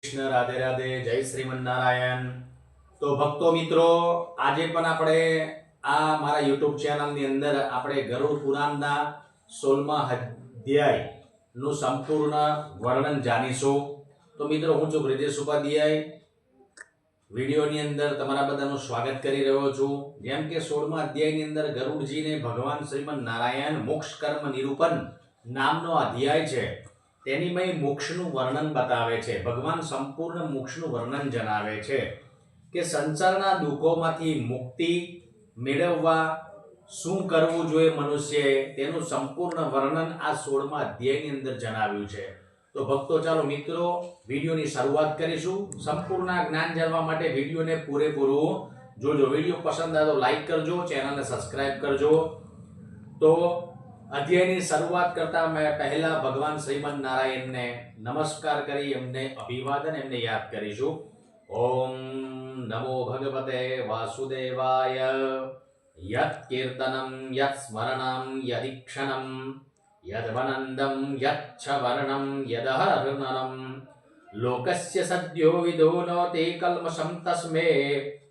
કૃષ્ણ રાધે રાધે જય શ્રીમન નારાયણ। તો ભક્તો મિત્રો, આજે પણ આપણે આ મારા યુટ્યુબ ચેનલની અંદર આપણે ગરુડ પુરાણના 16મા અધ્યાય નું સંપૂર્ણ વર્ણન જાણીશું। તો મિત્રો, હું છું બ્રિજેશ ઉપાધ્યાય, વિડીયોની અંદર તમારા બધાનું સ્વાગત કરી રહ્યો છું। જેમ કે 16મા અધ્યાયની અંદર ગરુડજીને ભગવાન શ્રીમન નારાયણ મોક્ષ કર્મ નિરૂપણ નામનો અધ્યાય છે, તેની મય મોક્ષનું વર્ણન બતાવે છે। ભગવાન સંપૂર્ણ મોક્ષનું વર્ણન જણાવે છે કે સંસારના દુઃખોમાંથી મુક્તિ મેળવવા શું કરવું જોઈએ મનુષ્યએ, તેનું સંપૂર્ણ વર્ણન આ 16મા અધ્યાયની અંદર જણાવ્યું છે। તો ભક્તો, ચાલો મિત્રો વિડીયોની શરૂઆત કરીશું। સંપૂર્ણ જ્ઞાન જાણવા માટે વિડીયોને પૂરેપૂરું જોજો। વિડીયો પસંદ આવે તો લાઈક કરજો, ચેનલને સબસ્ક્રાઇબ કરજો। તો અધ્યાયની શરૂઆત કરતા પહેલા ભગવાન શ્રીમન નારાયણને નમસ્કાર કરી એમને અભિવાદન, એમને યાદ કરીશું। ઓમ નમો ભગવતે વાસુદેવાય। યત કીર્તનમ યત સ્મરણમ યદીક્ષણમ યદવનંદમ યચ્છ વર્ણમ યદહર્ણનમ લોકસ્ય સદ્યો વિદોનોતિ કલ્મષમ તસ્મે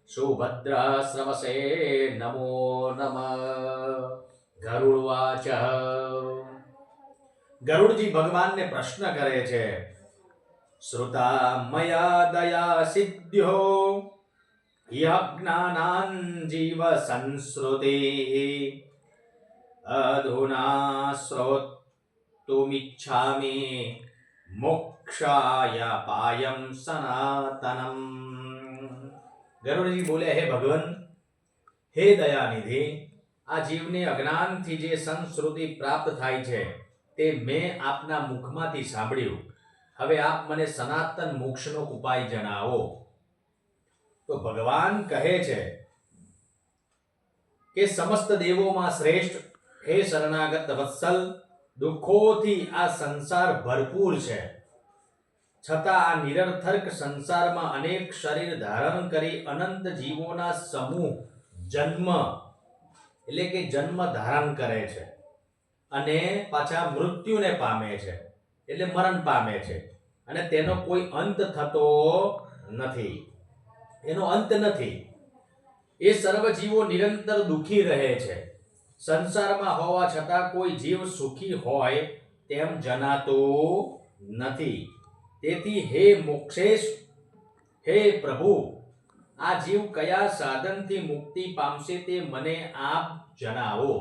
સુભદ્ર શ્રવસે નમો નમઃ। ગરુડવાચ। ગરુડજી ભગવાનને પ્રશ્ન કરે છે, શ્રુતા મયા દયા સિદ્ધ્યો યજ્ઞાનાન જીવ સંસ્રુતિ અધુના શ્રોતુમિચ્છામિ મોક્ષાય પાયમ સનાતનમ। ગરુડજી બોલે, હે ભગવાન, હે દયાનિધિ, આ જીવને અજ્ઞાનથી જે સંસ્કૃતિ પ્રાપ્ત થાય છે તે મેં આપના મુખમાંથી સાંભળ્યું। હવે આપ મને સનાતન મોક્ષનો ઉપાય જણાવો। તો ભગવાન કહે છે કે સમસ્ત દેવોમાં શ્રેષ્ઠ હે શરણાગત વત્સલ, દુઃખોથી આ સંસાર ભરપૂર છે, છતાં આ નિરર્થક સંસારમાં અનેક શરીર ધારણ કરી અનંત જીવોના સમૂહ જન્મ એટલે કે જન્મ ધારણ કરે છે અને પાછા મૃત્યુને પામે છે, એટલે મરણ પામે છે, અને તેનો કોઈ અંત થતો નથી, એનો અંત નથી। એ સર્વ જીવો નિરંતર દુઃખી રહે છે। સંસારમાં હોવા છતાં કોઈ જીવ સુખી હોય તેમ જણાતું નથી। તેથી હે મોક્ષેશ, હે પ્રભુ, આ જીવ કયા સાધનથી મુક્તિ પામશે તે મને આપ જણાવો।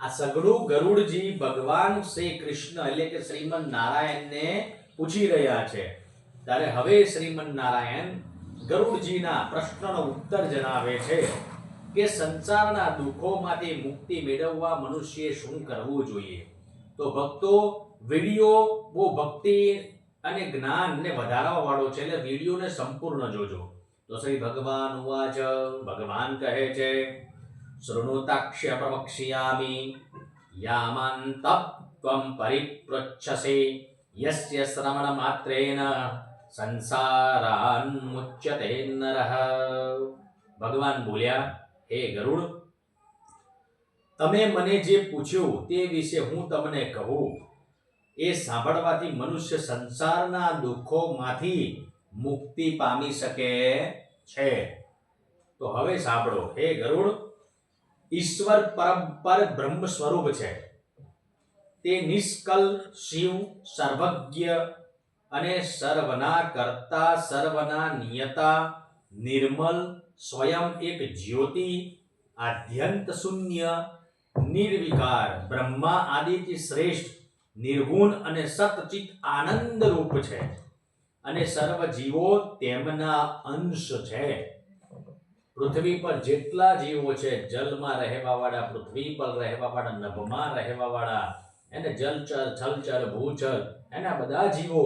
આ સગળું ગરુડજી ભગવાન શ્રી કૃષ્ણ એટલે કે શ્રીમન નારાયણને પૂછી રહ્યા છે। ત્યારે હવે શ્રીમન નારાયણ ગરુડજીના પ્રશ્નનો ઉત્તર જણાવે છે કે સંસારના દુઃખોમાંથી મુક્તિ મેળવવા મનુષ્યએ શું કરવું જોઈએ। તો ભક્તો, વિડીયો બહુ ભક્તિ અને જ્ઞાનને વધારવા વાળો છે, એટલે વિડીયોને સંપૂર્ણ જોજો। તો શ્રી ભગવાન ઉવાચ। ભગવાન કહે છે, શૃણુતાક્ષ્ય પ્રવક્ષ્યામિ યામં તત્ત્વં પરિપૃચ્છસે યસ્ય શ્રવણ માત્રેન સંસારાન મુચ્યતે નરઃ। ભગવાન બોલ્યા, હે ગરુડ, તમે મને જે પૂછ્યું તે વિશે હું તમને કહું। એ સાંભળવાથી મનુષ્ય સંસારના દુઃખોમાંથી મુક્તિ પામી શકે છે। તો હવે સાંભળો, હે ગરુડ, ઈશ્વર પર બ્રહ્મ સ્વરૂપ છે। તે નિષ્કલ શિવ, સર્વજ્ઞ અને સર્વના કર્તા, સર્વના નિયતા, નિર્મલ, સ્વયં એક જ્યોતિ, આદ્યંત શૂન્ય, નિર્વિકાર, બ્રહ્મા આદિથી શ્રેષ્ઠ, નિર્ગુણ અને સતચિત આનંદ રૂપ છે, અને સર્વ જીવો તેમના અંશ છે। પૃથ્વી પર જેટલા જીવો છે, જલમાં રહેવા વાળા, પૃથ્વી પર રહેવા વાળા, નભમાં રહેવા વાળા, એને જલચર, છલચર, ભૂચર, એના બધા જીવો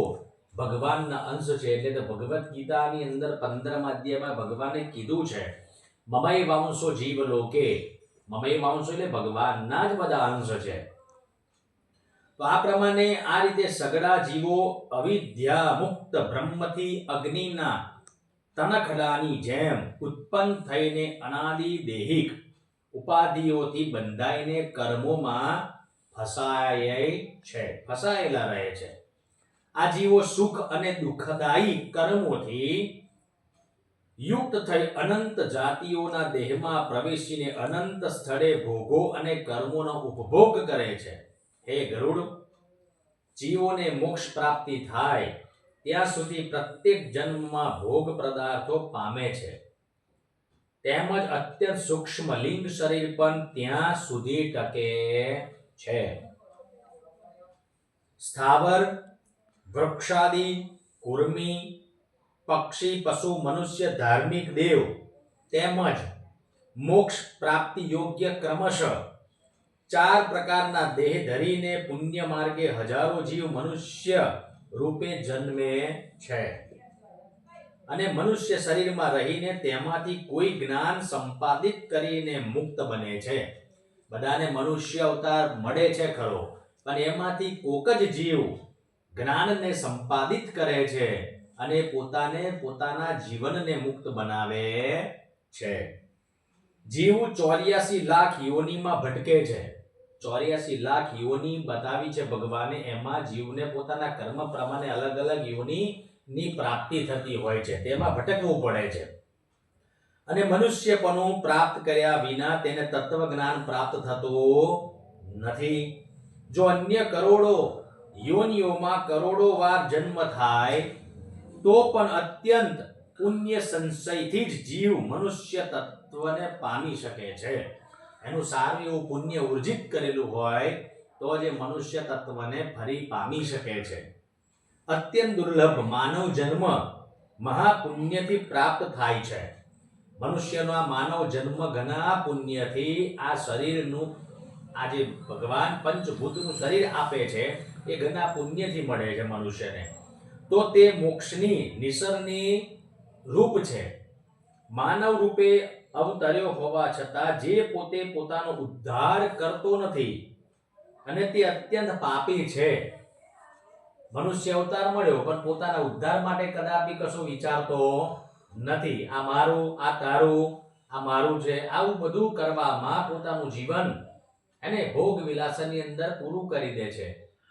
ભગવાનના અંશ છે। એટલે તો ભગવદ્ ગીતાની અંદર 15મા અધ્યાયમાં ભગવાને કીધું છે, મમૈ વાંશો જીવ લોકે। મમૈ વાંશો એટલે ભગવાનના જ બધા અંશ છે। તો આ પ્રમાણે આ રીતે સગળા જીવો અવિદ્યા મુક્ત બ્રહ્મથી અગ્નિના તણખડાની જેમ ઉત્પન્ન થઈને અનાદિ દેહિક ઉપાધિઓથી બંધાઈને કર્મોમાં ફસાયેલા રહે છે। આ જીવો સુખ અને દુઃખદાયી કર્મોથી યુક્ત થઈ અનંત જાતિઓના દેહમાં પ્રવેશીને અનંત સ્થળે ભોગો અને કર્મોનો ઉપભોગ કરે છે. હે ગરુડ, જીવોને મોક્ષ પ્રાપ્તિ થાય ત્યાં સુધી પ્રત્યેક જન્મમાં ભોગ પદાર્થો પામે છે. તેમજ અત્યંત સૂક્ષ્મ લિંગ શરીર પણ ત્યાં સુધી ટકે છે. સ્થાવર, વૃક્ષાદી, કુર્મી, પક્ષી, પશુ, મનુષ્ય, ધાર્મિક દેવ તેમજ મોક્ષ પ્રાપ્તિ યોગ્ય ક્રમશઃ 4 પ્રકારના દેહ ધરીને પુણ્ય માર્ગે હજારો જીવ મનુષ્ય રૂપે જન્મે છે અને મનુષ્ય શરીરમાં રહીને તેમાંથી કોઈ જ્ઞાન સંપાદિત કરીને મુક્ત બને છે. બધાને મનુષ્ય અવતાર મળે છે ખરો, પણ એમાંથી કોક જ જીવ જ્ઞાનને સંપાદિત કરે છે અને પોતાના જીવનને મુક્ત બનાવે છે. જીવ 84 લાખ યોનિમાં ભટકે છે. 84 લાખ યોનિ બતાવી છે ભગવાને. એમાં જીવને પોતાના કર્મ પ્રમાણે અલગ અલગ યોનિની પ્રાપ્તિ થતી હોય છે, તેમાં ભટકવું પડે છે. અને મનુષ્યપણું પ્રાપ્ત કર્યા વિના તેને તત્વજ્ઞાન પ્રાપ્ત થતું નથી. જો અન્ય કરોડો યોનિઓમાં કરોડો વાર જન્મ થાય તો પણ અત્યંત પુણ્ય સંશયથી જ જીવ મનુષ્ય તત્વને પામી શકે છે. એનું સારું એવું પુણ્ય ઉર્જિત કરેલું હોય તો જે મનુષ્ય તત્વને ફરી પામી શકે છે. અત્યંત દુર્લભ માનવ જન્મ મહાપુણ્યથી પ્રાપ્ત થાય છે. મનુષ્યનો આ માનવ જન્મ ઘણા પુણ્યથી આ શરીરનું, આ જે ભગવાન પંચભૂતનું શરીર આપે છે એ ઘણા પુણ્યથી મળે છે મનુષ્યને. તો તે મોક્ષની નિસરની રૂપ છે. માનવ રૂપે અવતર્યો હોવા છતાં જે પોતે પોતાનો ઉદ્ધાર કરતો નથી અને તે અત્યંત પાપી છે. મનુષ્ય અવતાર મળ્યો પણ પોતાના ઉદ્ધાર માટે કદાપી કશું વિચારતો નથી. આ મારું, આ તારું, આ મારું છે, આવું બધું કરવામાં પોતાનું જીવન એને ભોગ વિલાસની અંદર પૂરું કરી દે છે.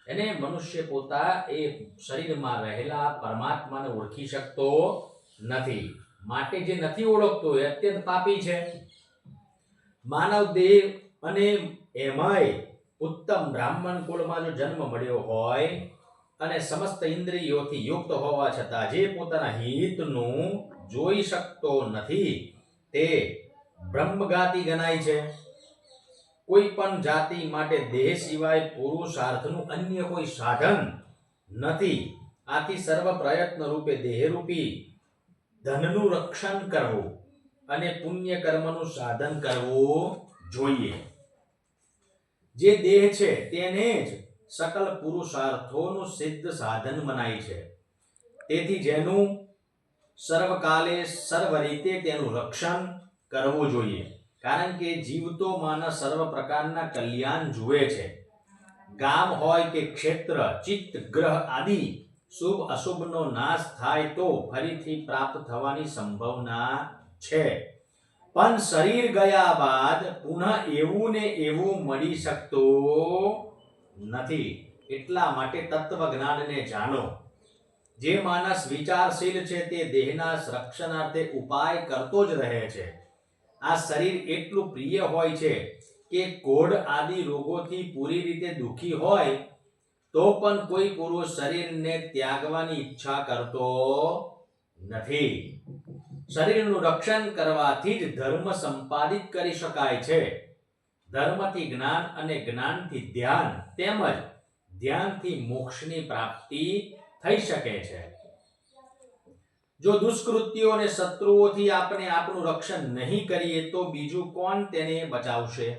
એને મનુષ્ય પોતા એ શરીરમાં રહેલા પરમાત્માને ઓળખી શકતો નથી. માટે જે નથી ઓળખતો એ અત્યંત પાપી છે. માનવ દેહ અને એમાંય ઉત્તમ બ્રાહ્મણ કુળમાં જો જન્મ મળ્યો હોય અને સમસ્ત ઇન્દ્રિયોથી યુક્ત હોવા છતાં જે પોતાના હિતનું જોઈ શકતો નથી તે બ્રહ્મઘાતી ગણાય છે. કોઈ પણ જાતિ માટે દેહ સિવાય પુરુષાર્થનું અન્ય કોઈ સાધન નથી. આથી સર્વ પ્રયત્ન રૂપે દેહરૂપી ધનનું રક્ષણ કરવું અને પુણ્ય કર્મનું સાધન કરવું જોઈએ. જે દેહ છે તેને જ સકલ પુરુષાર્થોનું સિદ્ધ સાધન મનાય છે. તેથી જેનું સર્વકાલે સર્વ રીતે તેનું રક્ષણ કરવું જોઈએ. કારણ કે જીવતો માનસ સર્વ પ્રકારના કલ્યાણ જુએ છે. ગામ હોય કે ક્ષેત્ર, ચિત્ત, ગ્રહ આદિ શુભ અશુભનો નાશ થાય તો ફરીથી પ્રાપ્ત થવાની સંભાવના છે. પણ શરીર ગયા બાદ પુનઃ એવું ને એવું મળી શકતું નથી. એટલા માટે તત્વજ્ઞાનને જાણો. જે માનસ વિચારશીલ છે તે દેહના રક્ષણાર્થે ઉપાય કરતો જ રહે છે. આ શરીર એટલું પ્રિય હોય છે કે કોઢ આદિ રોગોથી પૂરી રીતે દુઃખી હોય તો પણ કોઈ પુરુષ શરીરને ત્યાગવાની ઈચ્છા કરતો નથી. શરીરનું રક્ષણ કરવાથી જ ધર્મ સંપાદિત કરી શકાય છે. ધર્મથી જ્ઞાન અને જ્ઞાનથી ધ્યાન તેમજ ધ્યાનથી મોક્ષની પ્રાપ્તિ થઈ શકે છે. જો દુષ્કૃત્યો અને શત્રુઓથી આપણે આપણું રક્ષણ નહીં કરીએ તો બીજું કોણ તેને બચાવશે?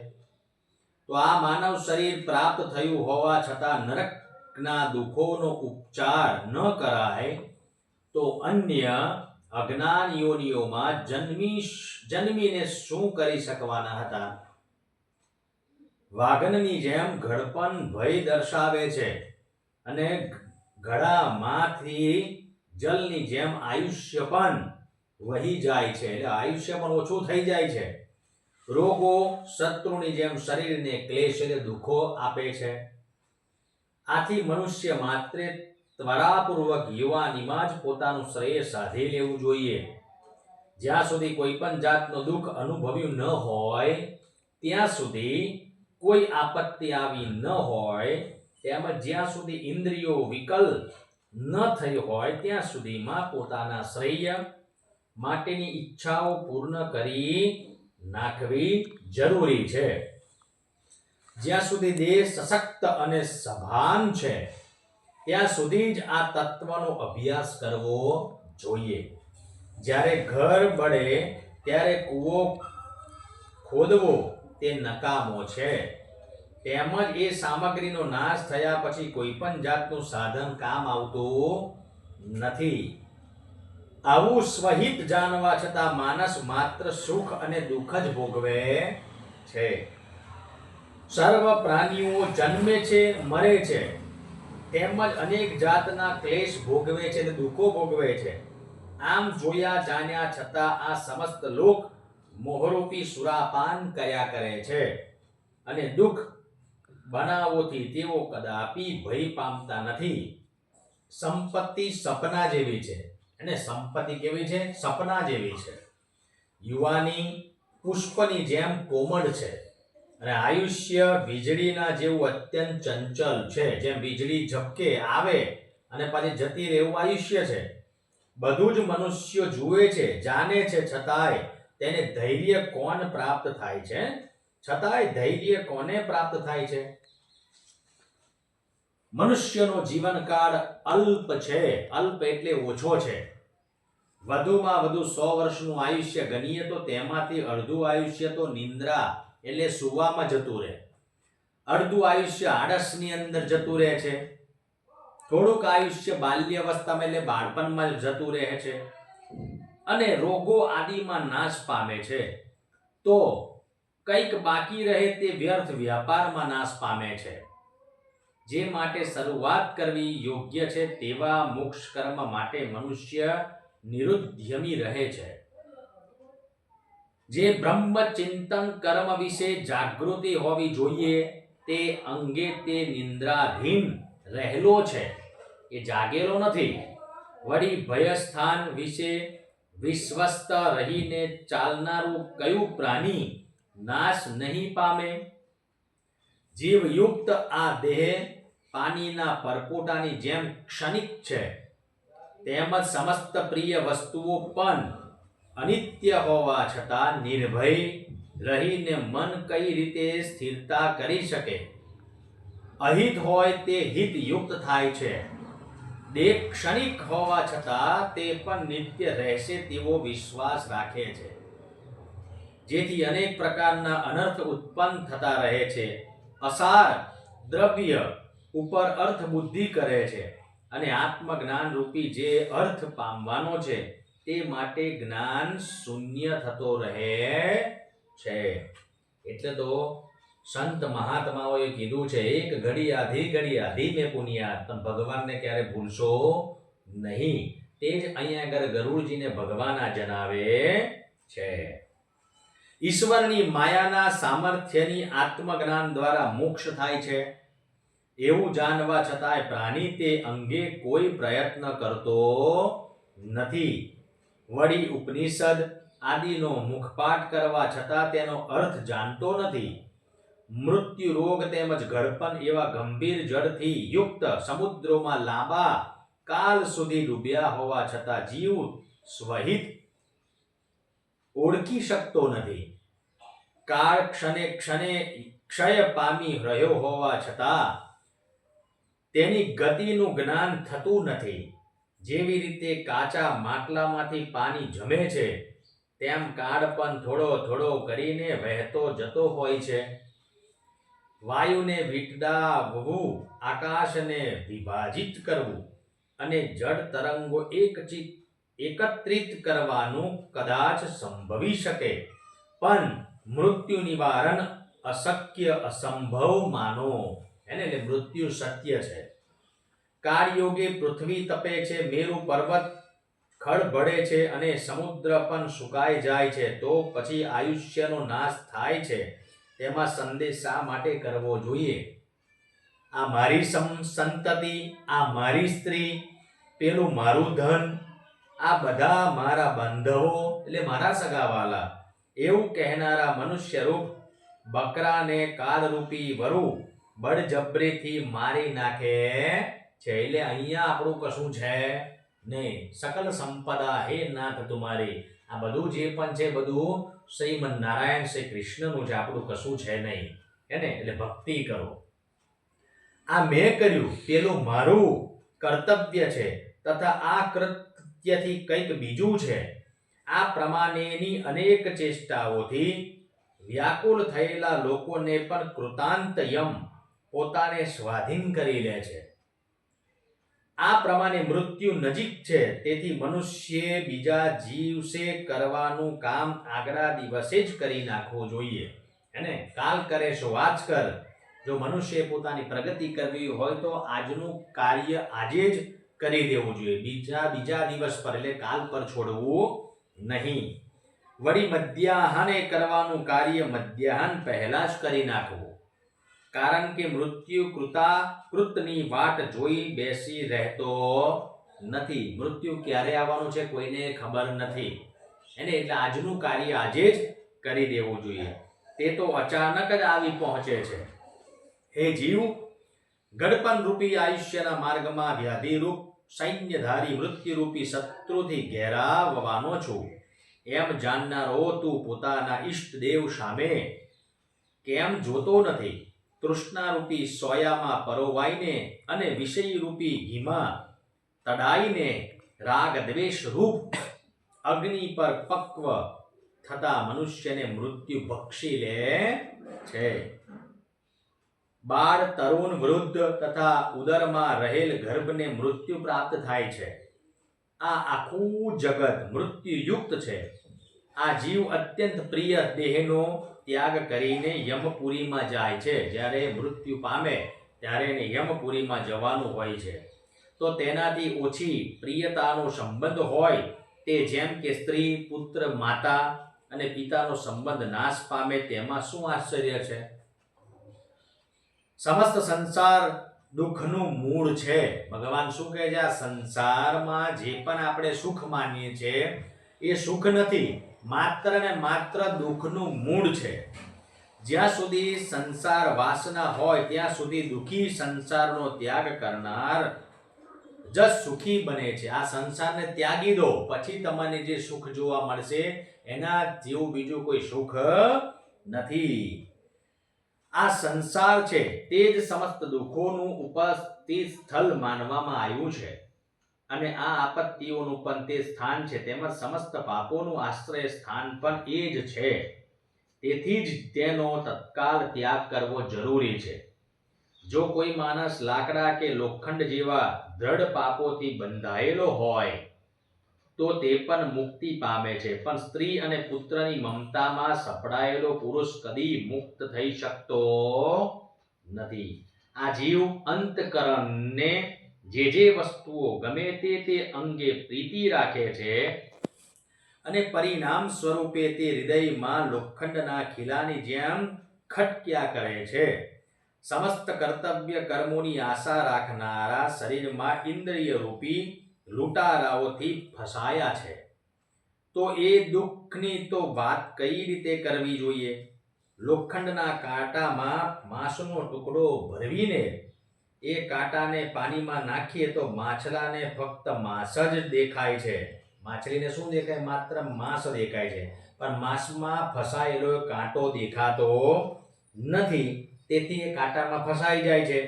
તો આ માનવ શરીર પ્રાપ્ત થયું હોવા છતાં નરકના દુઃખોનો ઉપચાર ન કરાય તો અન્ય અજ્ઞાન યોનિઓમાં જન્મીને શું કરી શકવાના હતા? વાઘનની જેમ ઘડપણ ભય દર્શાવે છે અને ઘડામાંથી જલની જેમ આયુષ્ય પણ વહી જાય છે, એટલે આયુષ્ય પણ ઓછું થઈ જાય છે. રોગો શત્રુની જેમ શરીરને ક્લેશ એટલે દુઃખો આપે છે. આથી મનુષ્ય માત્રે ત્વરાપૂર્વક યુવાનીમાં જ પોતાનું શ્રેય સાધી લેવું જોઈએ. જ્યાં સુધી કોઈ પણ જાતનું દુઃખ અનુભવ્યું ન હોય, ત્યાં સુધી કોઈ આપત્તિ આવી ન હોય, તેમજ જ્યાં સુધી ઇન્દ્રિયો વિકલ ન થઈ હોય, ત્યાં સુધીમાં પોતાના શ્રેય માટેની ઈચ્છાઓ પૂર્ણ કરી નાખવી જરૂરી છે. જ્યાં સુધી દેહ સશક્ત અને સભાન છે, ત્યાં સુધી જ આ તત્વનો અભ્યાસ કરવો જોઈએ. જ્યારે ઘર બળે ત્યારે કૂવો ખોદવો તે નકામો છે. તેમજ એ સામગ્રીનો નાશ થયા પછી કોઈ પણ જાતનું સાધન કામ આવતું નથી. આવું સ્વહિત જાણવા છતાં માણસ માત્ર સુખ અને દુઃખ જ ભોગવે છે. સર્વ પ્રાણીઓ જન્મે છે, મરે છે, તેમજ અનેક જાતના ક્લેશ ભોગવે છે અને દુઃખો ભોગવે છે. આમ જોયા જાણ્યા છતાં આ સમસ્ત લોક મોહરૂપી સુરાપાન કર્યા કરે છે અને દુઃખ બનાવોથી તેઓ કદાપી ભય પામતા નથી. સંપત્તિ સપના જેવી છે, અને સંપત્તિ કેવી છે? સપના જેવી છે. યુવાની પુષ્પની જેમ કોમળ છે અને આયુષ્ય વીજળીના જેવું અત્યંત ચંચલ છે. જેમ વીજળી ઝબકે આવે અને પછી જતી રહે એવું આયુષ્ય છે. બધું જ મનુષ્ય જુએ છે, જાણે છે, છતાંય તેને ધૈર્ય કોણ પ્રાપ્ત થાય છે? છતાંય ધૈર્ય કોને પ્રાપ્ત થાય છે? મનુષ્યનો જીવનકાળ અલ્પ છે. અલ્પ એટલે ઓછો છે. વધુમાં વધુ 100 વર્ષનું આયુષ્ય ગણીએ તો તેમાંથી અડધું આયુષ્ય તો નિંદ્રા એટલે સુવામાં જતું રહે. અડધું આયુષ્ય આળસની અંદર જતું રહે છે. થોડુંક આયુષ્ય બાલ્યાવસ્થામાં એટલે બાળપણમાં જતું રહે છે અને રોગો આદિમાં નાશ પામે છે. તો કંઈક બાકી રહે તે વ્યર્થ વ્યાપારમાં નાશ પામે છે. જે માટે શરૂઆત કરવી યોગ્ય છે તેવા મોક્ષ કર્મ માટે મનુષ્ય નિરુદ્યમી રહે છે. જે બ્રહ્મ ચિંતન કર્મ વિશે જાગૃતિ હોવી જોઈએ તે અંગે તે નિંદ્રાધીન રહેલો છે, એ જાગેલો નથી. વળી ભયસ્થાન વિશે વિશ્વસ્ત રહીને ચાલનારું કયું પ્રાણી નાશ નહીં પામે? જીવયુક્ત આ દેહ પાણીના પરપોટાની જેમ ક્ષણિક છે, તેમજ સમસ્ત પ્રિય વસ્તુઓ પણ અનિત્ય હોવા છતાં નિર્ભય રહીને મન કઈ રીતે સ્થિરતા કરી શકે? અહિત હોય તે હિતયુક્ત થાય છે. દેહ ક્ષણિક હોવા છતાં તે પણ નિત્ય રહેશે તેવો વિશ્વાસ રાખે છે, જેથી અનેક પ્રકારના અનર્થ ઉત્પન્ન થતા રહે છે. અસાર દ્રવ્ય ઉપર અર્થ બુદ્ધિ કરે છે અને આત્મજ્ઞાન રૂપી જે અર્થ પામવાનો છે તે માટે જ્ઞાન શૂન્ય થતો રહે છે. એટલે તો સંત મહાત્માઓએ કીધું છે, એક ઘડિયા ધીમે પુનિયા, તમે ભગવાનને ક્યારે ભૂલશો નહીં. તે જ અહીંયા આગળ ગરુડજીને ભગવાન જણાવે છે. ઈશ્વરની માયાના સામર્થ્યની આત્મજ્ઞાન દ્વારા મોક્ષ થાય છે એવું જાણવા છતાંય પ્રાણી તે અંગે કોઈ પ્રયત્ન કરતો નથી. વળી ઉપનિષદ આદિનો મુખપાઠ કરવા છતાં તેનો અર્થ જાણતો નથી. મૃત્યુ રોગ તેમજ ગળપણ એવા ગંભીર જળથી યુક્ત સમુદ્રોમાં લાંબા કાલ સુધી ડૂબ્યા હોવા છતાં જીવ સ્વહિત ઓળખી શકતો નથી. કાળ ક્ષણે ક્ષણે ક્ષય પામી રહ્યો હોવા છતાં તેની ગતિનું જ્ઞાન થતું નથી. જેવી રીતે કાચા માટલામાંથી પાણી જમે છે, તેમ કાળ પણ થોડો થોડો કરીને વહેતો જતો હોય છે. વાયુને વીંટળાવવું, આકાશને વિભાજિત કરવું અને જળ તરંગો એકત્રિત કરવાનું કદાચ સંભવી શકે, પણ મૃત્યુ નિવારણ અશક્ય અસંભવ માનો. એને મૃત્યુ સત્ય છે. કાળયોગે પૃથ્વી તપે છે, મેરુ પર્વત ખળભળે છે અને સમુદ્ર પણ સુકાઈ જાય છે, તો પછી આયુષ્યનો નાશ થાય છે. તેમાં સંદેશ શા માટે કરવો જોઈએ? આ મારી સંતતિ, આ મારી સ્ત્રી, પેલું મારું ધન, આ બધા મારા બાંધવો એટલે મારા સગાવાલા, એવું કહેનારા મનુષ્ય રૂપ બકરાને કાળરૂપી વરુ બળજબરીથી મારી નાખે છે. એટલે અહીંયા આપણું કશું છે નહીં. સકલ સંપદા હે નાથ તુમારી, આ બધું જે પણ છે બધું શ્રીમન નારાયણ શ્રી કૃષ્ણનું છે, આપણું કશું છે નહીં. એને એટલે ભક્તિ કરો. આ મેં કર્યું પેલું મારું કર્તવ્ય છે, તથા આ કૃત્યથી કંઈક બીજું છે. આ પ્રમાણેની અનેક ચેષ્ટાઓથી વ્યાકુળ થયેલા લોકોને પણ કૃતાંત યમ પોતાને સ્વાધીન કરી લે છે. આ પ્રમાણે મૃત્યુ નજીક છે, તેથી મનુષ્ય બીજા જીવસે કરવાનું કામ આગલા દિવસે જ કરી નાખવું જોઈએ. એને કાલ કરે સો આજ કર. જો મનુષ્ય પોતાની પ્રગતિ કરવી હોય તો આજનું કાર્ય આજે જ કરી દેવું જોઈએ, બીજા દિવસ પર એટલે કાલ પર છોડવું નહીં. વળી મધ્યાહને કરવાનું કાર્ય મધ્યાહન પહેલા જ કરી નાખવું. કારણ કે મૃત્યુ કૃતની વાટ જોઈ બેસી રહેતો નથી. મૃત્યુ ક્યારે આવવાનું છે કોઈને ખબર નથી. એને એટલે આજનું કાર્ય આજે જ કરી દેવું જોઈએ. તે તો અચાનક જ આવી પહોંચે છે. હે જીવ, ગડપણ રૂપી આયુષ્યના માર્ગમાં વ્યાધિરૂપ સૈન્યધારી મૃત્યુરૂપી શત્રુથી ઘેરાવવાનો છું. એમ જાણનારો તું પોતાના ઈષ્ટદેવ સામે કેમ જોતો નથી? તૃષ્ણારૂપી સોયામાં પરોવાઈને અને વિષયરૂપી ઘીમાં તડાઈને રાગ દ્વેષ રૂપ અગ્નિ પર પક્વ થતા મનુષ્યને મૃત્યુ ભક્ષી લે છે. બાળ, તરુણ, વૃદ્ધ તથા ઉદરમાં રહેલ ગર્ભને મૃત્યુ પ્રાપ્ત થાય છે. આ આખું જગત મૃત્યુયુક્ત છે. આ જીવ અત્યંત પ્રિય દેહનો ત્યાગ કરીને યમપુરીમાં જાય છે. જ્યારે મૃત્યુ પામે ત્યારે એને યમપુરીમાં જવાનું હોય છે. તો તેનાથી ઓછી પ્રિયતાનો સંબંધ હોય તે જેમ કે સ્ત્રી, પુત્ર, માતા અને પિતાનો સંબંધ નાશ પામે તેમાં શું આશ્ચર્ય છે? સમસ્ત સંસાર દુઃખનું મૂળ છે. ભગવાન શું કહે છે? આ સંસારમાં જે પણ આપણે સુખ માનીએ છીએ એ સુખ નથી, માત્ર ને માત્ર દુઃખનું મૂળ છે. જ્યાં સુધી સંસાર વાસના હોય ત્યાં સુધી દુઃખી સંસારનો ત્યાગ કરનાર જ સુખી બને છે. આ સંસારને ત્યાગી દો, પછી તમને જે સુખ જોવા મળશે એના જેવું બીજું કોઈ સુખ નથી. આ સંસાર છે તે જ સમસ્ત દુઃખોનું ઉપસ્થિતિ સ્થળ માનવામાં આવ્યું છે અને આ આપત્તિઓનું પણ તે સ્થાન છે, તેમજ સમસ્ત પાપોનું આશ્રય સ્થાન પણ એ જ છે. તેથી જ તેનો તત્કાલ ત્યાગ કરવો જરૂરી છે. જો કોઈ માણસ લાકડા કે લોખંડ જેવા દ્રઢ પાપોથી બંધાયેલો હોય તો તે પણ મુક્તિ પામે છે, પણ સ્ત્રી અને પુત્રની મમતામાં સપડાયેલો પુરુષ કદી મુક્ત થઈ શકતો નથી. આ જીવ અંતકરણને જે વસ્તુઓ ગમે તે અંગે પ્રીતિ રાખે છે અને પરિણામ સ્વરૂપે તે હૃદયમાં લોખંડના ખીલાની જેમ ખટક્યા કરે છે. સમસ્ત કર્તવ્ય કર્મોની આશા રાખનારા શરીરમાં ઇન્દ્રિય રૂપી લૂંટારાઓથી ફસાયા છે. તો એ દુઃખની તો વાત કઈ રીતે કરવી જોઈએ? લોખંડના કાંટામાં માંસનો ટુકડો ભરવીને એ કાંટાને પાણીમાં નાખીએ તો માછલાને ફક્ત માંસ જ દેખાય છે. માછલીને શું દેખાય? માત્ર માંસ દેખાય છે, પણ માંસમાં ફસાયેલો કાંટો દેખાતો નથી. તેથી એ કાંટામાં ફસાઈ જાય છે.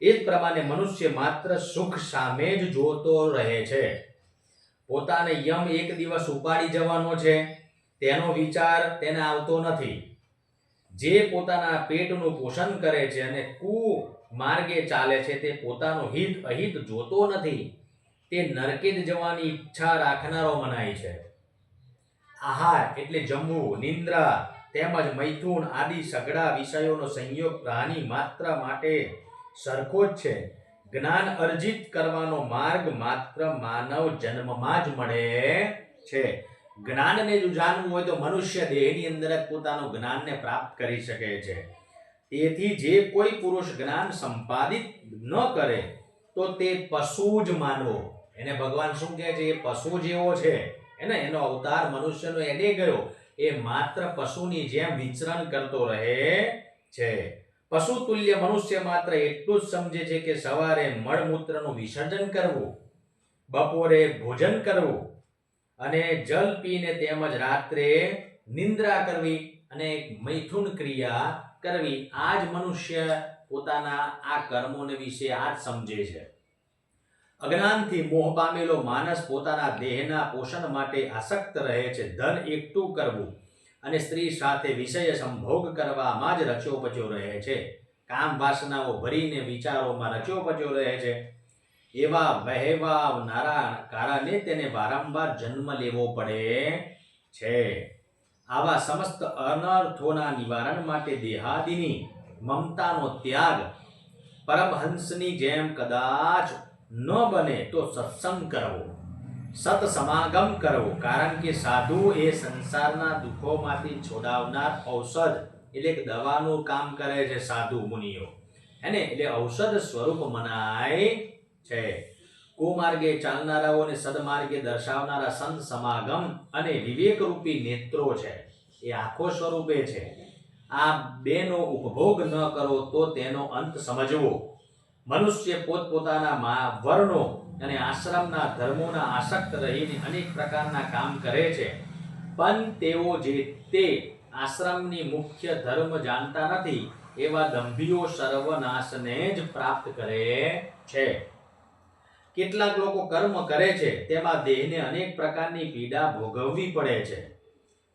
એ જ પ્રમાણે મનુષ્ય માત્ર સુખ સામે જ જોતો રહે છે. પોતાને યમ એક દિવસ ઉપાડી જવાનો છે તેનો વિચાર તેને આવતો નથી. જે પોતાના પેટનું પોષણ કરે છે અને કુમાર્ગે ચાલે છે તે પોતાનું હિત અહિત જોતો નથી. તે નરકે જ જવાની ઈચ્છા રાખનારો મનાય છે. આહાર એટલે જમવું, નિંદ્રા તેમજ મૈથુન આદિ સઘળા વિષયોનો સંયોગ પ્રાણી માત્ર માટે સરખો જ છે. જ્ઞાન અર્જિત કરવાનો માર્ગ માત્ર માનવ જન્મમાં જ મળે છે. જ્ઞાનને જો જાણવું હોય તો મનુષ્ય દેહની અંદર જ પોતાનું જ્ઞાનને પ્રાપ્ત કરી શકે છે. તેથી જે કોઈ પુરુષ જ્ઞાન સંપાદિત ન કરે તો તે પશુ જ માનવો. એને ભગવાન શું કહે છે? એ પશુ જેવો છે, એનો અવતાર મનુષ્યનો એને ગયો, એ માત્ર પશુની જેમ વિચરણ કરતો રહે છે. પશુ તુલ્ય મનુષ્ય માત્ર એટલું જ સમજે છે કે સવારે મળમૂત્રનું વિસર્જન કરવું, બપોરે ભોજન કરવું અને જલ પીને તેમજ રાત્રે નિંદ્રા કરવી અને મૈથુન ક્રિયા કરવી. આ જ મનુષ્ય પોતાના આ કર્મોને વિશે આ જ સમજે છે. અજ્ઞાનથી મોહ પામેલો માણસ પોતાના દેહના પોષણ માટે આસક્ત રહે છે. ધન એકઠું કરવું અને સ્ત્રી સાથે વિષય સંભોગ કરવામાં જ રચ્યો પચ્યો રહે છે. કામ વાસનાઓ ભરીને વિચારોમાં રચ્યો પચ્યો રહે છે. એવા વહેવાનારા કારણે તેને વારંવાર જન્મ લેવો પડે છે. આવા સમસ્ત અનર્થોના નિવારણ માટે દેહાદિની મમતાનો ત્યાગ, પરમહંસની જેમ કદાચ ન બને તો સત્સંગ કરવો, સત સમાગમ કરવો. કારણ કે સાધુ એ સંસારના દુઃખોમાંથી છોડાવનાર ઔષધ એટલે કે દવાનું કામ કરે છે. સાધુ મુનિઓ એટલે ઔષધ સ્વરૂપ મનાય છે. કુમાર્ગે ચાલનારાઓને સદમાર્ગે દર્શાવનારા સંત સમાગમ અને વિવેકરૂપી નેત્રો છે, એ આંખો સ્વરૂપે છે. આ બેનો ઉપભોગ ન કરો તો તેનો અંત સમજવો. મનુષ્ય પોતપોતાના વર્ણો અને આશ્રમના ધર્મોના આસક્ત રહીને અનેક પ્રકારના કામ કરે છે, પણ તેઓ જે તે આશ્રમની મુખ્ય ધર્મ જાણતા નથી. એવા દંભીઓ સર્વનાશને જ પ્રાપ્ત કરે છે. કેટલાક લોકો કર્મ કરે છે તેમાં દેહને અનેક પ્રકારની પીડા ભોગવવી પડે છે,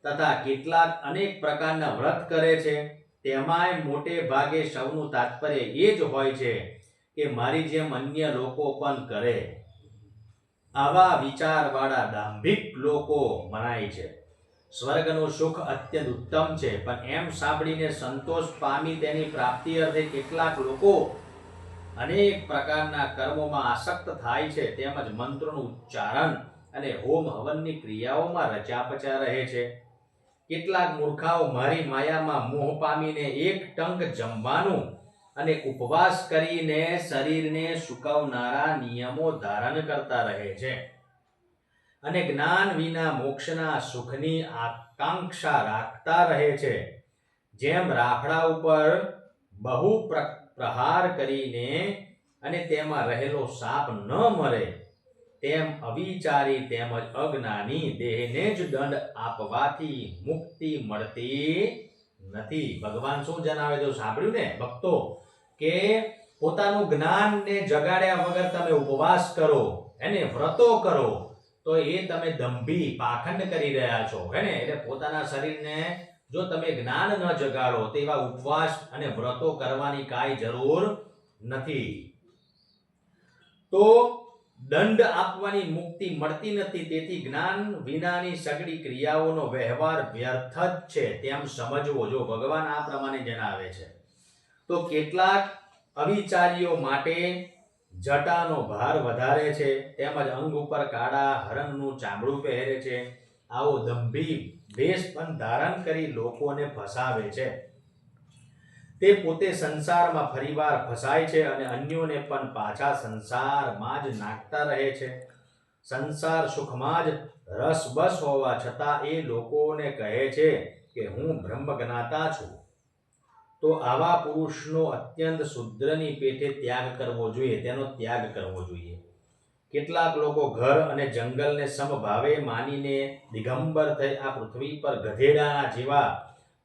તથા કેટલાક અનેક પ્રકારના વ્રત કરે છે. તેમાંય મોટે ભાગે સૌનું તાત્પર્ય એ જ હોય છે કે મારી જેમ અન્ય લોકો પણ કરે. આવા વિચારવાળા દાંભિક લોકો મનાય છે. સ્વર્ગનું સુખ અત્યંત ઉત્તમ છે, પણ એમ સાંભળીને સંતોષ પામી તેની પ્રાપ્તિ અર્થે કેટલાક લોકો અનેક પ્રકારના કર્મોમાં આસક્ત થાય છે, તેમજ મંત્રોનું ઉચ્ચારણ અને હોમ હવનની ક્રિયાઓમાં રચ્યા રહે છે. કેટલાક મૂર્ખાઓ મારી માયામાં મોહ પામીને એક ટંક જમવાનું અને ઉપવાસ કરીને શરીરને સુકાવનારા નિયમો ધારણ કરતા રહે છે અને જ્ઞાન વિના મોક્ષના સુખની આકાંક્ષા રાખતા રહે છે. જેમ રાફડા ઉપર બહુ પ્રહાર કરીને અને તેમાં રહેલો સાપ ન મરે, તેમ અવિચારી તેમજ અજ્ઞાની દેહને જ દંડ આપવાથી મુક્તિ મળતી નથી. ભગવાન શું જણાવે તો સાંભળ્યું ને ભક્તો, કે પોતાનું જ્ઞાનને જગાડ્યા વગર તમે ઉપવાસ કરો, વ્રતો કરો, તો એ તમે દંભી પાખંડ કરી રહ્યા છો. એટલે પોતાના શરીરને જો તમે જ્ઞાન ન જગાડો તો એવા ઉપવાસ અને વ્રતો કરવાની કાંઈ જરૂર નથી. તો દંડ આપવાની મુક્તિ મળતી નથી. તેથી જ્ઞાન વિનાની સગળી ક્રિયાઓનો વ્યવહાર વ્યર્થ જ છે તેમ સમજવો. જો ભગવાન આ પ્રમાણે જણાવે છે. તો કેટલાક અવિચારીઓ માટે જટાનો ભાર વધારે છે, તેમજ અંગ ઉપર કાળા હરણનું ચામડું પહેરે છે. આવો દંભી વેશ પણ ધારણ કરી લોકોને ફસાવે છે. તે પોતે સંસારમાં ફરીવાર ફસાય છે અને અન્યોને પણ પાછા સંસારમાં જ નાખતા રહે છે. સંસાર સુખમાં જ રસબસ હોવા છતાં એ લોકોને કહે છે કે હું બ્રહ્મ જ્ઞાતા છું. તો આવા પુરુષનો અત્યંત શુદ્રની પેટે ત્યાગ કરવો જોઈએ, તેનો ત્યાગ કરવો જોઈએ. કેટલાક લોકો ઘર અને જંગલને સમભાવે માનીને દિગંબર થઈ આ પૃથ્વી પર ગધેડાના જેવા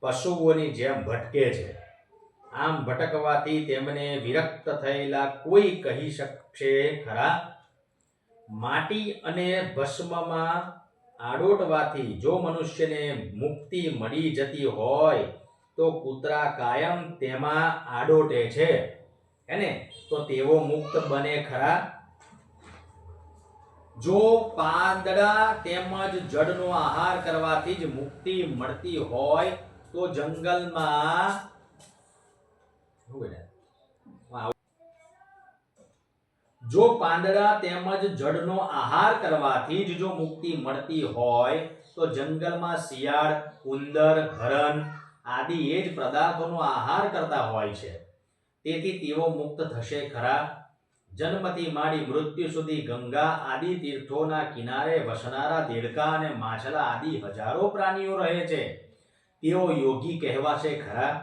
પશુઓની જેમ ભટકે છે. આમ ભટકવાથી તેમને વિરક્ત થયેલા કોઈ કહી શકશે ખરા? માટી અને ભસ્મમાં આડોટવાથી જો મનુષ્યને મુક્તિ મળી જતી હોય તો કૂતરા કાયમ તેમાં આડોટે છે, તો તેઓ મુક્ત બને ખરા? જો પાંદડા તેમજ જડનો આહાર કરવાથી જ મુક્તિ મળતી હોય તો જંગલમાં જો પાંદડા તેમજ જડનો આહાર કરવાથી જ જો મુક્તિ મળતી હોય તો જંગલમાં શિયાળ, ઉંદર, હરણ આદિ એ જ પદાર્થોનો આહાર કરતા હોય છે. તેથી તેઓ મુક્ત થશે ખરા? જન્મથી માંડી મૃત્યુ સુધી ગંગા આદિ તીર્થોના કિનારે વસનારા દેડકા અને માછલા આદિ હજારો પ્રાણીઓ રહે છે. તેઓ યોગી કહેવાશે ખરા?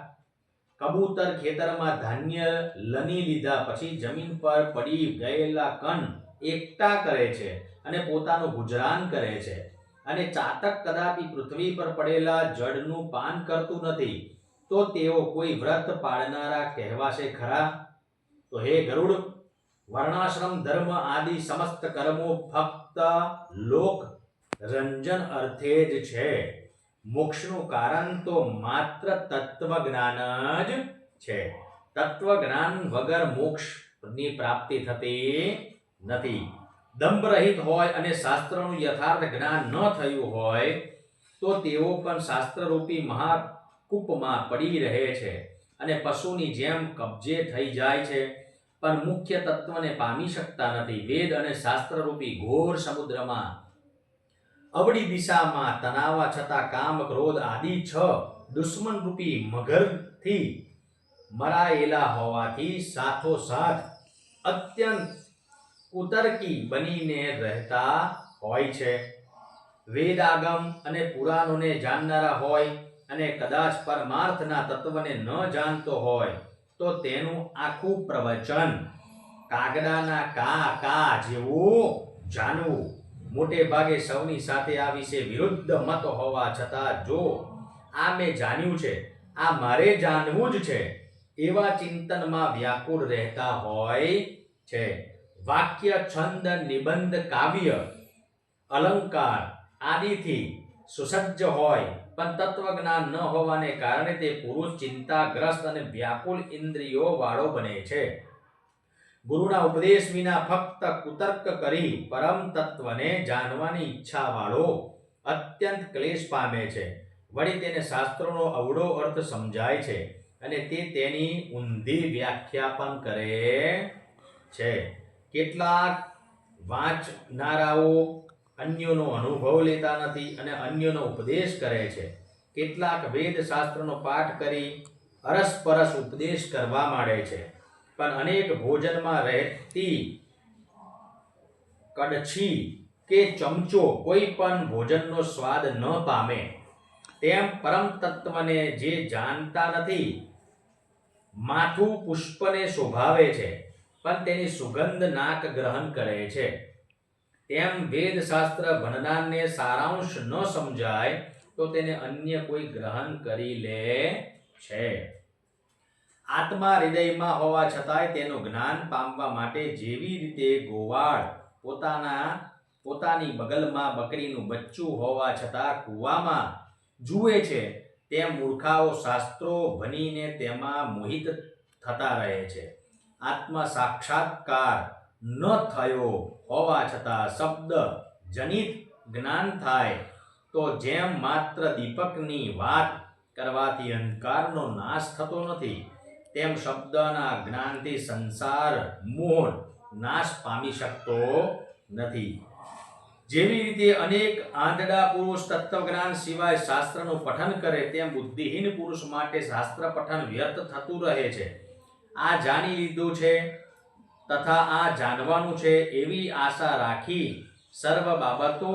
કબૂતર ખેતરમાં ધાન્ય લણી લીધા પછી જમીન પર પડી ગયેલા કણ એકઠા કરે છે અને પોતાનું ગુજરાન કરે છે. અને ચાતક કદાપી પૃથ્વી પર પડેલા જળનું પાન કરતું નથી. તો તેઓ કોઈ વ્રત પાળનારા કહેવાશે ખરા? તો હે ગરુડ, વર્ણાશ્રમ ધર્મ આદિ સમસ્ત કર્મો ફક્ત લોક રંજન અર્થે જ છે. મોક્ષનું કારણ તો માત્ર તત્વજ્ઞાન જ છે. તત્વજ્ઞાન વગર મોક્ષની પ્રાપ્તિ થતી નથી. દંભ રહિત હોય અને શાસ્ત્રનું યથાર્થ જ્ઞાન ન થયું હોય તો તેઓ પણ શાસ્ત્રરૂપી મહાકૂપમાં પડી રહે છે અને પશુની જેમ કબજે થઈ જાય છે, પણ મુખ્ય તત્વને પામી શકતા નથી. વેદ અને શાસ્ત્રરૂપી ઘોર સમુદ્રમાં અવળી દિશામાં તનાવા છતાં કામ ક્રોધ આદિ 6 દુશ્મન રૂપી મગરથી મરાયેલા હોવાથી સાથોસાથ અત્યંત કુતર્કી બનીને રહેતા હોય છે. વેદાગમ અને પુરાણોને જાણનારા હોય અને કદાચ પરમાર્થના તત્વને ન જાણતો હોય તો તેનું આખું પ્રવચન કાગડાના કા કા જેવું જાણવું. મોટે ભાગે સૌની સાથે આ વિશે વિરુદ્ધ મત હોવા છતાં જો આ મેં જાણ્યું છે, આ મારે જાણવું જ છે, એવા ચિંતનમાં વ્યાકુળ રહેતા હોય છે. વાક્ય, છંદ, નિબંધ, કાવ્ય, અલંકાર આદિથી સુસજ્જ હોય પણ તત્વજ્ઞાન ન હોવાને કારણે તે પુરુષ ચિંતાગ્રસ્ત અને વ્યાકુળ ઇન્દ્રિયો વાળો બને છે. ગુરુના ઉપદેશ વિના ફક્ત કુતર્ક કરી પરમ તત્વને જાણવાની ઈચ્છા વાળો અત્યંત ક્લેશ પામે છે. વળી તેને શાસ્ત્રોનો અવળો અર્થ સમજાય છે અને તે તેની ઊંધી વ્યાખ્યા પણ કરે છે. કેટલાક વાંચનારાઓ અન્યોનો અનુભવ લેતા નથી અને અન્યોનો ઉપદેશ કરે છે. કેટલાક વેદ શાસ્ત્રનો પાઠ કરી અરસપરસ ઉપદેશ કરવા માંડે છે, પણ અનેક ભોજનમાં રહેતી કડછી કે ચમચો કોઈ પણ ભોજનનો સ્વાદ ન પામે. તેમ પરમ તત્વને જે જાણતા નથી, માથું પુષ્પને શોભાવે છે પણ તેની સુગંધ નાક ગ્રહણ કરે છે. તેમ વેદ શાસ્ત્ર ભણનારને સારાંશ ન સમજાય તો તેને અન્ય કોઈ ગ્રહણ કરી લે છે. આત્મા હૃદયમાં હોવા છતાંય તેનું જ્ઞાન પામવા માટે જેવી રીતે ગોવાળ પોતાની બગલમાં બકરીનું બચ્ચું હોવા છતાં કૂવામાં જુએ છે, તેમ મૂર્ખાઓ શાસ્ત્રો ભણીને તેમાં મોહિત થતા રહે છે. આત્મ સાક્ષાત્કાર ન થયો હોવા છતાં શબ્દ જનિત જ્ઞાન થાય તો જેમ માત્ર દીપકની વાત કરવાથી અંધકારનો નાશ થતો નથી, તેમ શબ્દના જ્ઞાનથી સંસાર મોહ નાશ પામી શકતો નથી. જેવી રીતે અનેક આંધળા પુરુષ તત્વજ્ઞાન સિવાય શાસ્ત્રનું પઠન કરે, તેમ બુદ્ધિહીન પુરુષ માટે શાસ્ત્ર પઠન વ્યર્થ થતું રહે છે. આ જાણી લીધું છે તથા આ જાણવાનું છે એવી આશા રાખી સર્વ બાબતો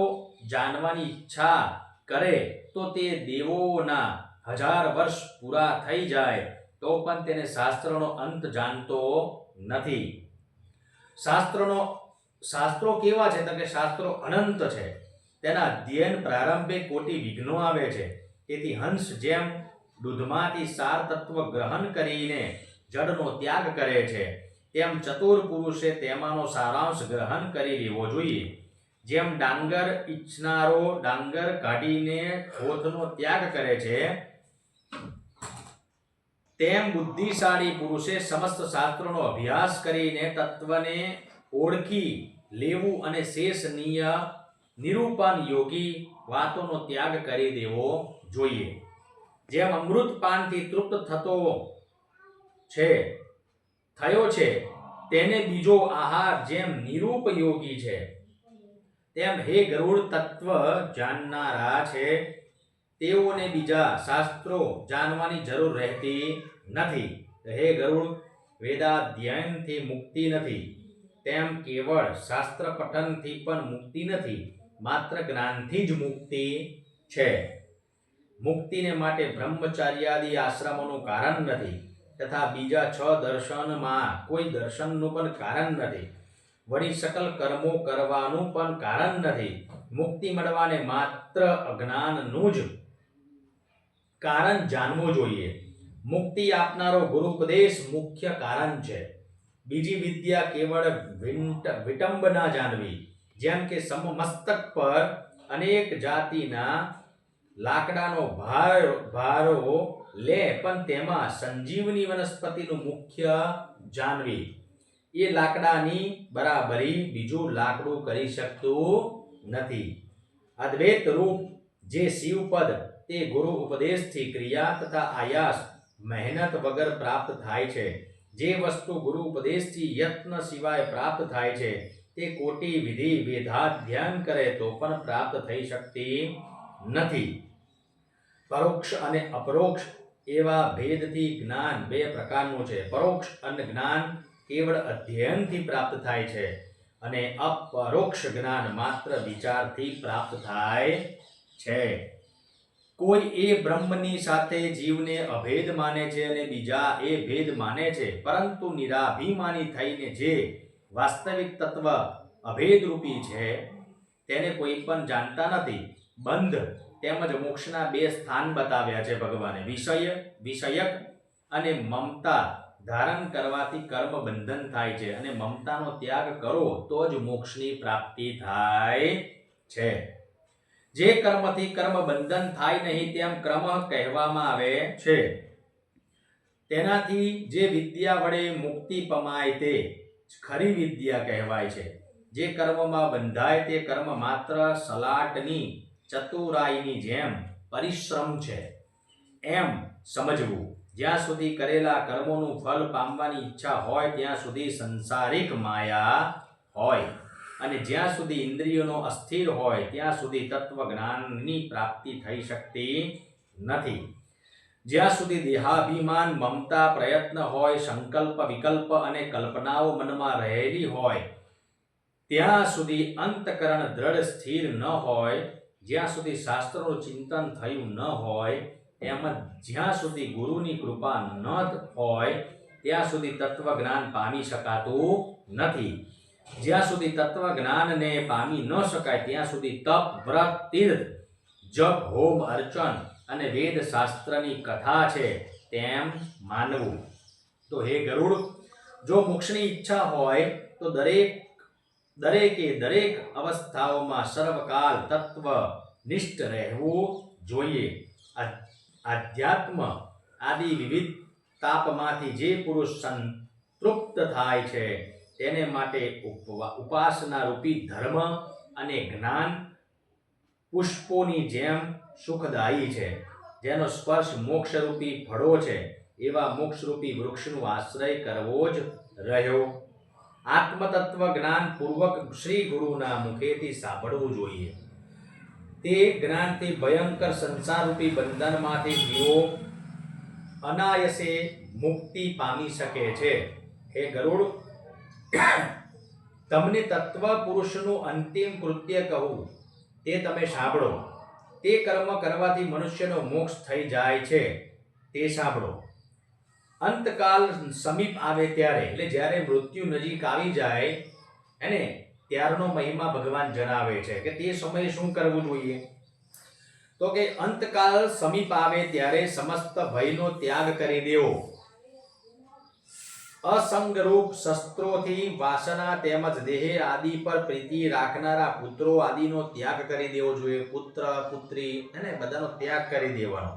જાણવાની ઈચ્છા કરે તો તે દેવોના 1000 વર્ષ પૂરા થઈ જાય તો પણ તેને શાસ્ત્રનો અંત જાણતો નથી. શાસ્ત્રો કેવા છે? તો કે શાસ્ત્રો અનંત છે. તેના અધ્યયન પ્રારંભે કોટી વિઘ્નો આવે છે. તેથી હંસ જેમ દૂધમાંથી સાર તત્વ ગ્રહણ કરીને જળનો ત્યાગ કરે છે, તેમ ચતુર પુરુષે તેમાંનો સારાંશ ગ્રહણ કરી લેવો જોઈએ. જેમ ડાંગર ઈચ્છનારો ડાંગર કાઢીને ખોથનો ત્યાગ કરે છે, તેમ બુદ્ધિશાળી પુરુષે સમસ્ત શાસ્ત્રોનો અભ્યાસ કરીને તત્વને ઓળખી લેવું અને શેષ નિરૂપણ યોગી વાતોનો ત્યાગ કરી દેવો જોઈએ. જેમ અમૃતપાનથી તૃપ્ત થયો છે તેને બીજો આહાર જેમ નિરૂપયોગી છે, તેમ હે ગરુડ તત્વ જાણનારા છે તેઓને બીજા શાસ્ત્રો જાણવાની જરૂર રહેતી નથી. હે ગરુડ, વેદાધ્યયનથી મુક્તિ નથી, તેમ કેવળ શાસ્ત્ર પઠનથી પણ મુક્તિ નથી, માત્ર જ્ઞાનથી જ મુક્તિ છે. મુક્તિને માટે બ્રહ્મચાર્યાદિ આશ્રમોનું કારણ નથી, તથા બીજા 6 દર્શનમાં કોઈ દર્શનનું પણ કારણ નથી. વળી સકલ કર્મો કરવાનું પણ કારણ નથી. મુક્તિ મળવાને માત્ર અજ્ઞાનનું જ કારણ જાણવું જોઈએ. મુક્તિ આપનારો ગુરુપદેશ મુખ્ય કારણ છે. બીજી વિદ્યા કેવળ વિટંબના જાણવી. જેમ કે સમમસ્તક પર અનેક જાતિના લાકડાનો ભારો લે, પણ તેમાં સંજીવની વનસ્પતિનું મુખ્ય જાણવી. એ લાકડાની બરાબરી બીજું લાકડું કરી શકતું નથી. અદ્વૈત રૂપ જે શિવપદ તે ગુરુ ઉપદેશથી ક્રિયા તથા આયાસ મહેનત વગર પ્રાપ્ત થાય છે. જે વસ્તુ ગુરુ ઉપદેશથી યત્ન સિવાય પ્રાપ્ત થાય છે, તે કોટી વિધિ વેદાધ્યયન કરે તો પણ પ્રાપ્ત થઈ શકતી નથી. પરોક્ષ અને અપરોક્ષ એવા ભેદથી જ્ઞાન 2 પ્રકારનું છે. પરોક્ષ અને જ્ઞાન કેવળ અધ્યયનથી પ્રાપ્ત થાય છે, અને અપરોક્ષ જ્ઞાન માત્ર વિચારથી પ્રાપ્ત થાય છે. કોઈ એ બ્રહ્મની સાથે જીવને અભેદ માને છે અને બીજા એ ભેદ માને છે, પરંતુ નિરાભિમાની થઈને જે વાસ્તવિક તત્વ અભેદરૂપી છે તેને કોઈ પણ જાણતા નથી. બંધ તેમજ મોક્ષના 2 સ્થાન બતાવ્યા છે ભગવાને. વિષયક અને મમતા ધારણ કરવાથી કર્મ બંધન થાય છે, અને મમતાનો ત્યાગ કરો તો જ મોક્ષની પ્રાપ્તિ થાય છે. જે કર્મથી કર્મ બંધન થાય નહીં તેમ ક્રમ કહેવામાં આવે છે. તેનાથી જે વિદ્યા વડે મુક્તિ પમાય તે ખરી વિદ્યા કહેવાય છે. જે કર્મમાં બંધાય તે કર્મ માત્ર સલાટની ચતુરાઈની જેમ પરિશ્રમ છે એમ સમજવું. જ્યાં સુધી કરેલા કર્મોનું ફળ પામવાની ઈચ્છા હોય ત્યાં સુધી સંસારિક માયા હોય, અને જ્યાં સુધી ઇન્દ્રિયોનો અસ્થિર હોય ત્યાં સુધી તત્વજ્ઞાનની પ્રાપ્તિ થઈ શકતી નથી. જ્યાં સુધી દેહાભિમાન, મમતા, પ્રયત્ન હોય, સંકલ્પ, વિકલ્પ અને કલ્પનાઓ મનમાં રહેલી હોય ત્યાં સુધી અંતકરણ દ્રઢ સ્થિર ન હોય, જ્યાં સુધી શાસ્ત્રોનું ચિંતન થયું ન હોય, તેમજ જ્યાં સુધી ગુરુની કૃપા ન હોય ત્યાં સુધી તત્વજ્ઞાન પામી શકાતું નથી. જ્યાં સુધી તત્વજ્ઞાનને પામી ન શકાય ત્યાં સુધી તપ, વ્રત, તીર્થ, જપ, હોમ, અર્ચન અને વેદ શાસ્ત્રની કથા છે તેમ માનવું. તો હે ગરુડ, જો મોક્ષની ઈચ્છા હોય તો દરેક અવસ્થાઓમાં સર્વકાલ તત્વનિષ્ઠ રહેવું જોઈએ. આધ્યાત્મ આદિ વિવિધ તાપમાંથી જે પુરુષ સંતૃપ્ત થાય છે તેને માટે ઉપાસના રૂપી ધર્મ અને જ્ઞાન પુષ્પોની જેમ સુખદાયી છે. જેનો સ્પર્શ મોક્ષરૂપી ફળો છે, એવા મોક્ષરૂપી વૃક્ષનો આશ્રય કરવો જ રહ્યો. આત્મતત્વ જ્ઞાન પૂર્વક શ્રી ગુરુના મુખેથી સાંભળવું જોઈએ. તે જ્ઞાનથી ભયંકર સંસારરૂપી બંધનમાંથી જીવો અનાયસે મુક્તિ પામી શકે છે. હે ગરુડ, તમને તત્વ પુરુષનું અંતિમ કૃત્ય કહું તે તમે સાંભળો. તે કર્મ કરવાથી મનુષ્યનો મોક્ષ થઈ જાય છે તે સાંભળો. અંતકાલ સમીપ આવે ત્યારે, એટલે જ્યારે મૃત્યુ નજીક આવી જાય એને ત્યારનો મહિમા ભગવાન જણાવે છે કે તે સમયે શું કરવું જોઈએ. તો કે અંતકાલ સમીપ આવે ત્યારે સમસ્ત ભયનો ત્યાગ કરી દેવો. અસંગરૂપ શસ્ત્રોથી વાસના તેમજ દેહ આદિ પર પ્રીતિ રાખનારા પુત્રો આદિનો ત્યાગ કરી દેવો જોઈએ. પુત્ર, પુત્રી અને બધાનો ત્યાગ કરી દેવાનો.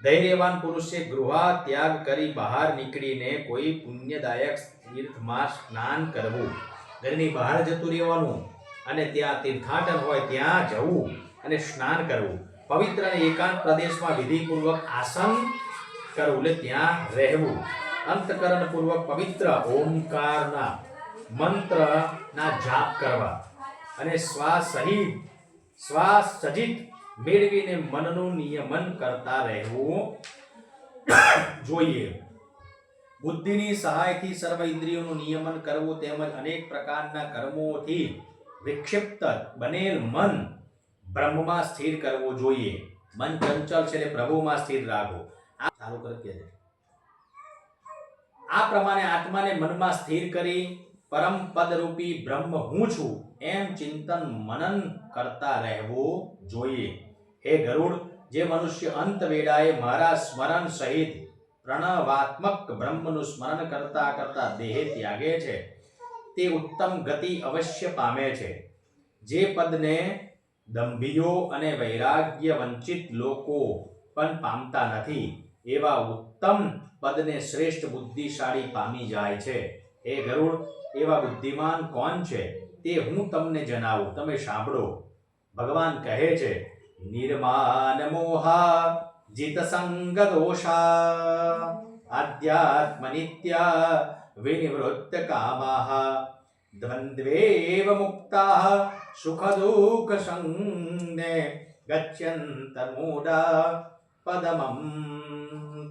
ધૈર્યવાન પુરુષે ગૃહ ત્યાગ કરી બહાર નીકળીને કોઈ પુણ્યદાયક તીર્થમાં સ્નાન કરવું. ઘરની બહાર જતું રહેવાનું અને ત્યાં તીર્થાટન હોય ત્યાં જવું અને સ્નાન કરવું. પવિત્ર અને એકાંત પ્રદેશમાં વિધિપૂર્વક આસન કરવું, એટલે ત્યાં રહેવું. અંતકરણ પૂર્વક પવિત્ર ઓમકારના મંત્રના જાપ કરવા અને શ્વાસ સહિત મેળવીને મનનું નિયમન કરતા રહેવું જોઈએ. બુદ્ધિની સહાયથી સર્વ ઇન્દ્રિયોનું નિયમન કરવું તેમજ અનેક પ્રકારના કર્મોથી વિક્ષિપ્ત બનેલ મન બ્રહ્મમાં સ્થિર કરવું જોઈએ. મન ચંચળ છે એટલે પ્રભુમાં સ્થિર રાખવું. આ ચાલુ કરકે આ પ્રમાણે આત્માને મનમાં સ્થિર કરી પરમ પદરૂપી બ્રહ્મ હું છું એમ ચિંતન મનન કરતા રહેવું જોઈએ. હે ગરુડ, જે મનુષ્ય અંત વેળાએ મારા સ્મરણ સહિત પ્રણવાત્મક બ્રહ્મનું સ્મરણ કરતા કરતા દેહ ત્યાગે છે તે ઉત્તમ ગતિ અવશ્ય પામે છે. જે પદને દંભીઓ અને વૈરાગ્ય વંચિત લોકો પણ પામતા નથી એવા ઉત્તમ પદને શ્રેષ્ઠ બુદ્ધિશાળી પામી જાય છે. હે ગરુડ, એવા બુદ્ધિમાન કોણ છે તે હું તમને જણાવું, તમે સાંભળો. ભગવાન કહે છે, નિર્માન મોહા જીત સંગ દોષા આધ્યાત્મ નિત્યા વિનિવૃત્ત કામાહ દ્વંદ્વેવ મુક્તાઃ સુખ દુઃખ સંગે ગચ્છન્ત મૂઢા પદમં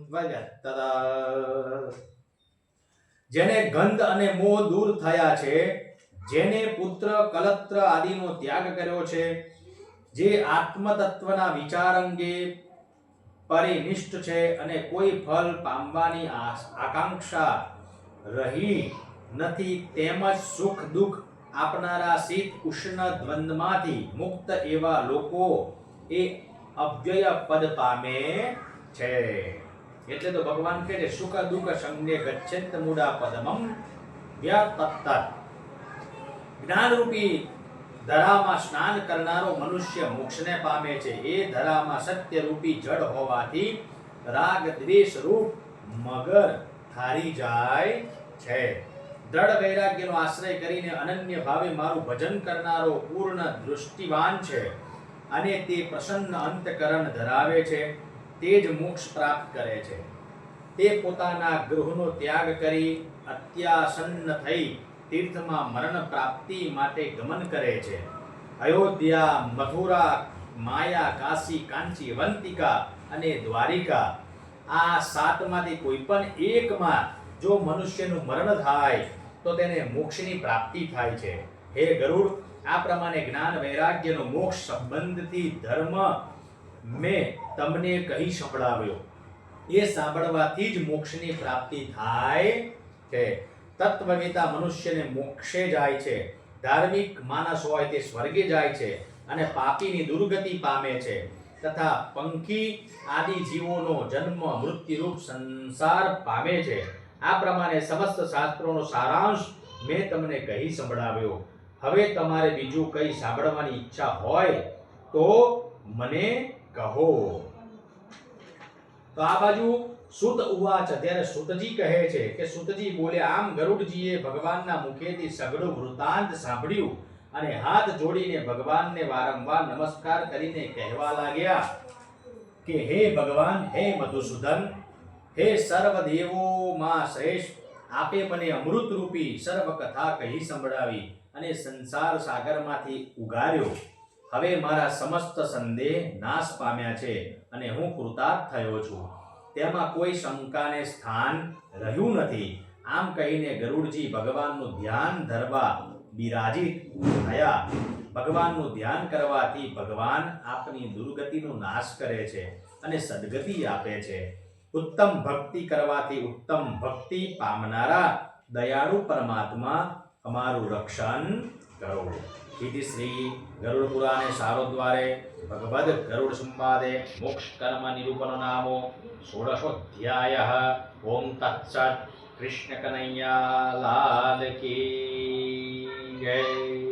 ત્વયત્તદા. જેને ગંધ અને મોહ દૂર થયા છે, જેને પુત્ર કલત્ર આદિનો ત્યાગ કર્યો છે, જે આત્મતત્વના વિચાર અંગે પરિનિષ્ઠ છે અને કોઈ ફળ પામવાની આકાંક્ષા રહી નથી, તેમજ સુખ દુઃખ આપનારા શીત ઉષ્ણ દ્વંદ્વમાંથી મુક્ત એવા લોકો એ અવ્યય પદ પામે છે. એટલે તો ભગવાન કહે છે, સુખ દુઃખ સંગે ગચ્છેત મૂઢા પદમં વ્યતત્તત. જ્ઞાનરૂપી ધરામાં સ્નાન કરનારો મનુષ્ય મોક્ષને પામે છે. એ ધરામાં સત્યરૂપી જળ હોવાથી રાગ દ્વેષ રૂપ મગર હારી જાય છે. દ્રઢ વૈરાગ્યનો આશ્રય કરીને અનન્ય ભાવે મારું ભજન કરનારો પૂર્ણ દૃષ્ટિવાન છે અને તે પ્રસન્ન અંતકરણ ધરાવે છે, તે જ મોક્ષ પ્રાપ્ત કરે છે. તે પોતાના ગૃહનો ત્યાગ કરી અત્યાસન્ન થઈ તીર્થમાં મરણ પ્રાપ્તિ માટે ગમન કરે છે. અયોધ્યા, મથુરા, માયા, કાશી, કાંચી, વંતિકા અને દ્વારિકા આ સાતમાંથી કોઈ પણ એકમાં જો મનુષ્યનું મરણ થાય તો તેને મોક્ષની પ્રાપ્તિ થાય છે. હે ગરુડ, આ પ્રમાણે જ્ઞાન વૈરાગ્યનો મોક્ષ સંબંધથી ધર્મ મેં તમને કહી સંભળાવ્યો. એ સાંભળવાથી જ મોક્ષની પ્રાપ્તિ થાય છે. તત્વવેતા મનુષ્યને મોક્ષે જાય છે. ધાર્મિક માણસ હોય તે સ્વર્ગે જાય છે અને પાપીની દુર્ગતિ પામે છે તથા પંખી આદિ જીવોનો જન્મ મૃત્યુરૂપ સંસાર પામે છે. આ પ્રમાણે સમસ્ત શાસ્ત્રોનો સારાંશ મેં તમને કહી સંભળાવ્યો. હવે તમારે બીજું કંઈ સાંભળવાની ઈચ્છા હોય તો મને કહો. તો આ બાજુ સુત ઉવાચ, ત્યારે સુતજી કહે છે કે સુતજી બોલ્યા, આમ ગરુડજીએ ભગવાનના મુખેથી સઘળું વૃતાંત સાંભળ્યું અને હાથ જોડીને ભગવાનને વારંવાર નમસ્કાર કરીને કહેવા લાગ્યા કે હે ભગવાન, હે મધુસૂદન, હે સર્વ દેવોમાં શ્રેષ્ઠ, આપે મને અમૃત રૂપી સર્વ કથા કહી સંભળાવી અને સંસાર સાગરમાંથી ઉગાર્યો. હવે મારા સમસ્ત સંદેહ નાશ પામ્યા છે અને હું કૃતાર્થ થયો છું. તેમાં કોઈ શંકાને સ્થાન રહ્યું નથી. આમ કહીને ગરુડજી ભગવાનનું ધ્યાન ધરવા બિરાજિત થયા. ભગવાનનું ધ્યાન કરવાથી ભગવાન આપની દુર્ગતિનો નાશ કરે છે અને સદગતિ આપે છે. ઉત્તમ ભક્તિ કરવાથી ઉત્તમ ભક્તિ પામનારા દયાળુ પરમાત્મા અમારું રક્ષણ કરો. इति श्री गरुड़ पुराणे शारोद्वारे भगवद गरुड़ संवादे मोक्ष कर्म निरूपण नामो षोडशोऽध्यायः. ओम तत्सत्. कृष्ण कन्हैया लाल की जय.